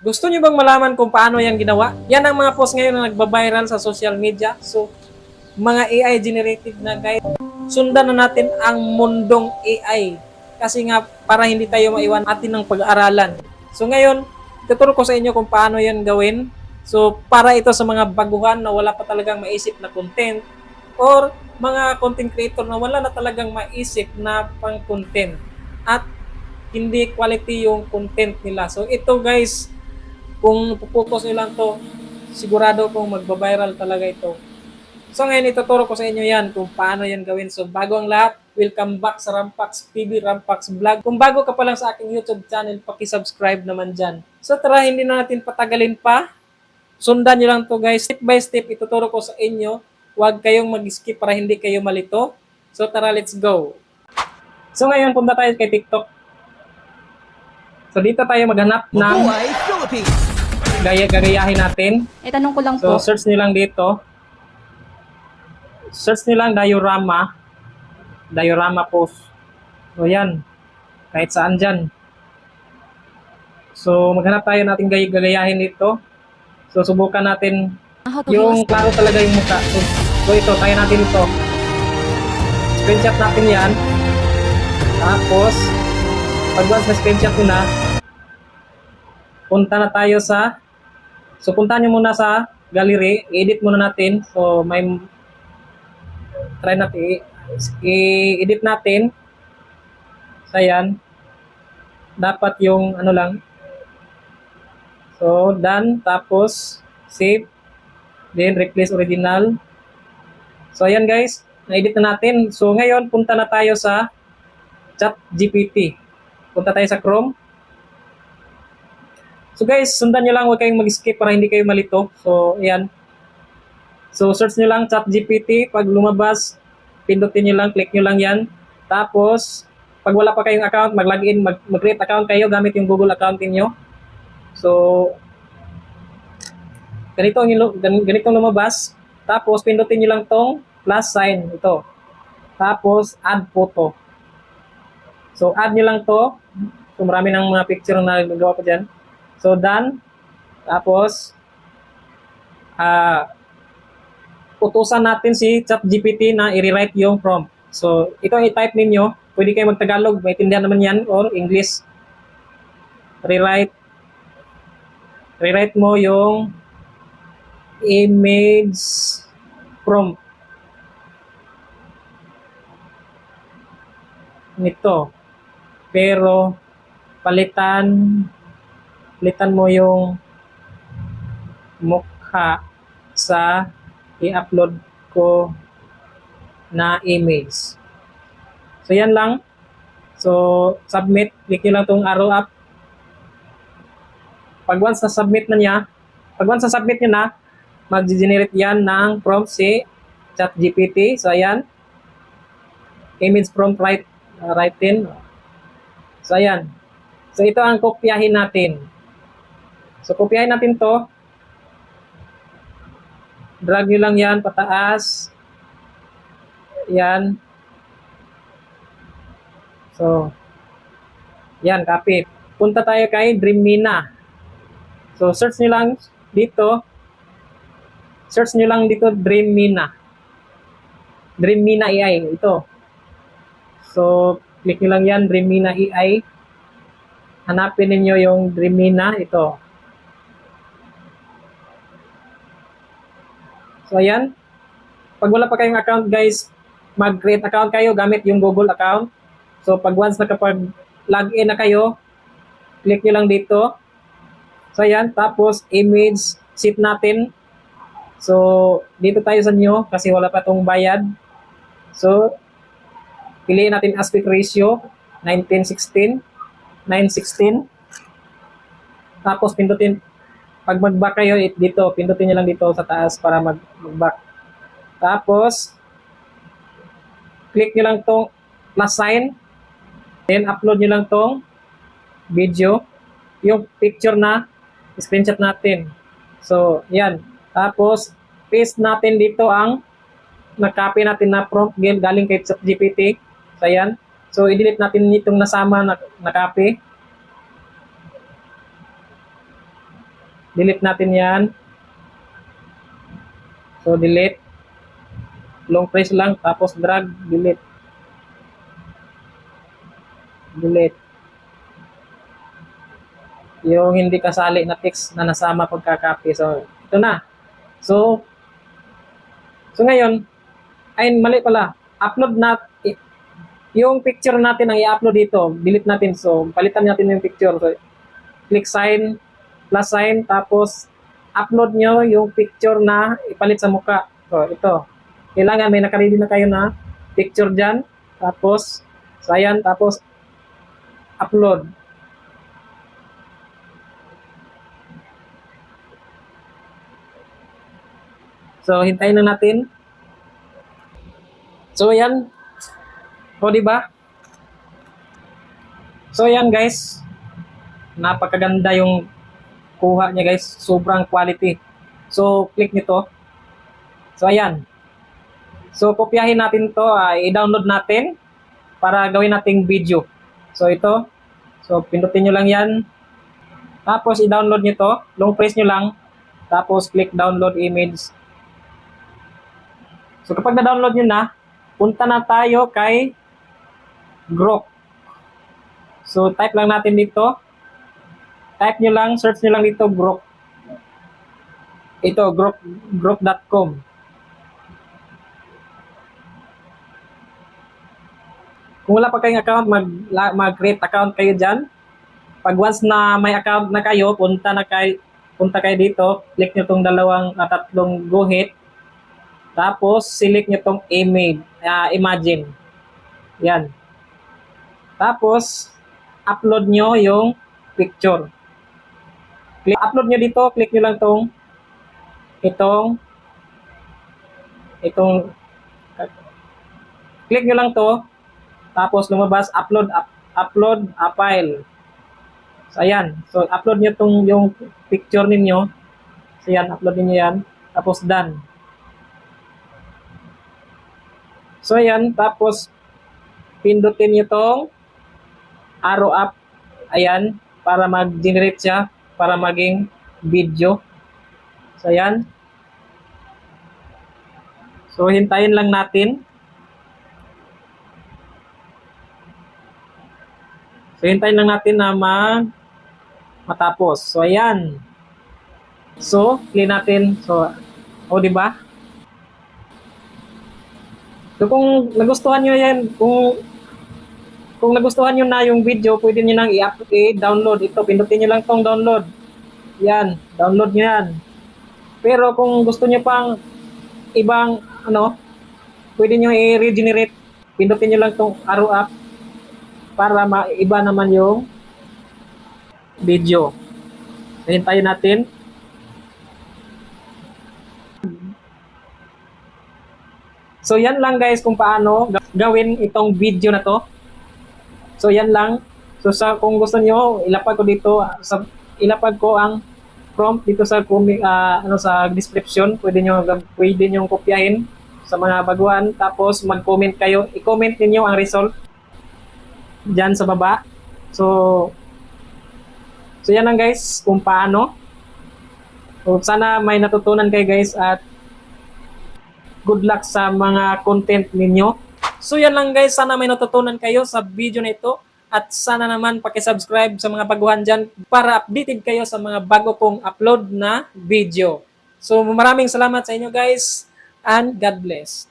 Gusto niyo bang malaman kung paano yan ginawa? Yan ang mga post ngayon na nagbabiral sa social media. So, mga AI generated na guys. Sundan na natin ang mundong AI. Kasi nga, para hindi tayo maiwan atin ng pag-aaralan. So ngayon, ituturo ko sa inyo kung paano yan gawin. So, para ito sa mga baguhan na wala pa talagang maisip na content or mga content creator na wala na talagang maisip na pang content at hindi quality yung content nila. So ito guys, kung puputos nyo lang to, sigurado kong magbabiral talaga ito. So ngayon ituturo ko sa inyo yan kung paano yan gawin. So bago ang lahat, welcome back sa Rampax TV, Rampax Vlog. Kung bago ka pa lang sa aking YouTube channel, paki-subscribe naman dyan. So tara, hindi na natin patagalin pa. Sundan nyo lang to guys. Step by step, ituturo ko sa inyo. Huwag kayong mag-skip para hindi kayo malito. So tara, let's go. So ngayon, punta tayo kay TikTok. So dito tayo maghanap ng gagayahin natin. Tanong ko lang So po. search nyo lang dito. Search nyo lang diorama. Diorama post. So yan. Kahit saan dyan. So maghanap tayo natin gagayahin dito. So subukan natin yung klaro talaga yung mukha. So ito, tayo natin ito. Screenshot natin yan. Tapos, pag once na screenshot nyo na, punta na tayo sa, so punta nyo muna sa gallery, edit muna natin. So may, try natin, i-edit natin. So yan, dapat yung ano lang. So done, tapos save, then replace original. So ayan guys, na-edit na natin. So ngayon, punta na tayo sa ChatGPT. Punta tayo sa Chrome. So guys, sundan nyo lang, huwag kayong mag-skip para hindi kayo malito. So ayan. So search nyo lang ChatGPT. Pag lumabas, pindutin nyo lang, click nyo lang yan. Tapos, pag wala pa kayong account, mag-login, mag-create account kayo gamit yung Google account niyo. So, ganitong lumabas. Tapos, pindutin nyo lang tong plus sign. Ito. Tapos, add photo. So, add nyo lang to. So, marami ng mga picture na nagawa ko dyan. So, done. Tapos, utusan natin si ChatGPT na i-rewrite yung prompt. So, ito i-type ninyo. Pwede kayo mag-Tagalog. Maintindihan naman yan. Or English. Rewrite mo yung image prompt. Nito. Pero, palitan mo yung mukha sa i-upload ko na image. So, yan lang. So, submit. Click nyo lang itong arrow up. Pag once na submit nyo na, mag-generate yan ng prompt si ChatGPT. So, ayan. Image prompt write-in. So, ayan. So, ito ang kopyahin natin. So, kopyahin natin to. Drag nyo lang yan pataas. Yan. So, yan, copy. Punta tayo kay Dreamina. So, search nyo lang dito. Search nyo lang dito, Dreamina. Dreamina AI. Ito. So, click nyo lang yan, Dreamina AI. Hanapin ninyo yung Dreamina. Ito. So, ayan. Pag wala pa kayong account, guys, mag-create account kayo gamit yung Google account. So, pag once nakapag-login na kayo, click nyo lang dito. So, ayan. Tapos, image sheet natin. So, dito tayo sa new kasi wala pa itong bayad. So, piliin natin aspect ratio, 19:16. 9:16. Tapos, pindutin. Pag mag-back kayo, dito, pindutin nyo lang dito sa taas para mag-back. Tapos, click nyo lang tong plus sign. Then, upload nyo lang tong video. Yung picture na screenshot natin. So, yan. Tapos, paste natin dito ang na-copy natin na prompt galing kay ChatGPT. So, yan. So, i-delete natin itong nasama na copy. delete natin yan. So, delete. Long press lang, tapos drag, delete. Delete. Yung hindi kasali na text na nasama pagka-copy. So, ito na. So, ngayon, ay mali pala. Upload na, yung picture natin ang i-upload dito. Delete natin. So, palitan natin yung picture. So, click sign, plus sign, tapos upload nyo yung picture na ipalit sa mukha. So, ito. Kailangan may nakaready na kayo na picture dyan. Tapos, so ayan, tapos upload. So, hintayin na natin. So, ayan. O, diba? So, ayan guys. Napakaganda yung kuha niya guys. Sobrang quality. So, click nito. So, ayan. So, kopyahin natin to. I-download natin para gawin nating video. So, ito. So, pindutin nyo lang yan. Tapos, i-download nyo to. Long press nyo lang. Tapos, click download image. So, kapag na-download nyo na, punta na tayo kay Grok. So, type lang natin dito. Type nyo lang, search nyo lang dito, Grok. Ito, grok.com. Kung wala pa kayong account, mag-create account kayo dyan. Pag once na may account na kayo, punta kayo dito, click nyo tong tatlong guhit. Tapos, select nyo tong imagine. Yan. Tapos, upload nyo yung picture. Upload nyo dito, click nyo lang click nyo lang to, tapos lumabas, upload a file. So, ayan. So, upload nyo yung picture ninyo. So, yan, upload niyo yan. Tapos, done. So, ayan. Tapos, pindutin nyo tong arrow up. Ayan. Para mag-generate siya. Para maging video. So, ayan. So, hintayin lang natin. So, hintayin lang natin na matapos. So, ayan. So, play natin. So, di ba? So, kung nagustuhan nyo yan, kung nagustuhan nyo na yung video, pwede nyo nang i-download. Ito, pindutin nyo lang tong download. Yan, download nyo yan. Pero kung gusto nyo pang ibang, pwede nyo i-regenerate. Pindutin nyo lang tong arrow up para maiba naman yung video. Hintayin natin. So, yan lang guys kung paano gawin itong video na to. So, yan lang. So, kung gusto nyo, ilapag ko ang prompt dito sa description. Pwede nyo kopyahin sa mga baguhan. Tapos, mag-comment kayo. I-comment niyo ang result dyan sa baba. So, yan lang guys kung paano. So, sana may natutunan kayo guys at good luck sa mga content ninyo. So yan lang guys, sana may natutunan kayo sa video na ito at sana naman paki-subscribe sa mga baguhan dyan para updated kayo sa mga bago kong upload na video. So maraming salamat sa inyo guys and God bless.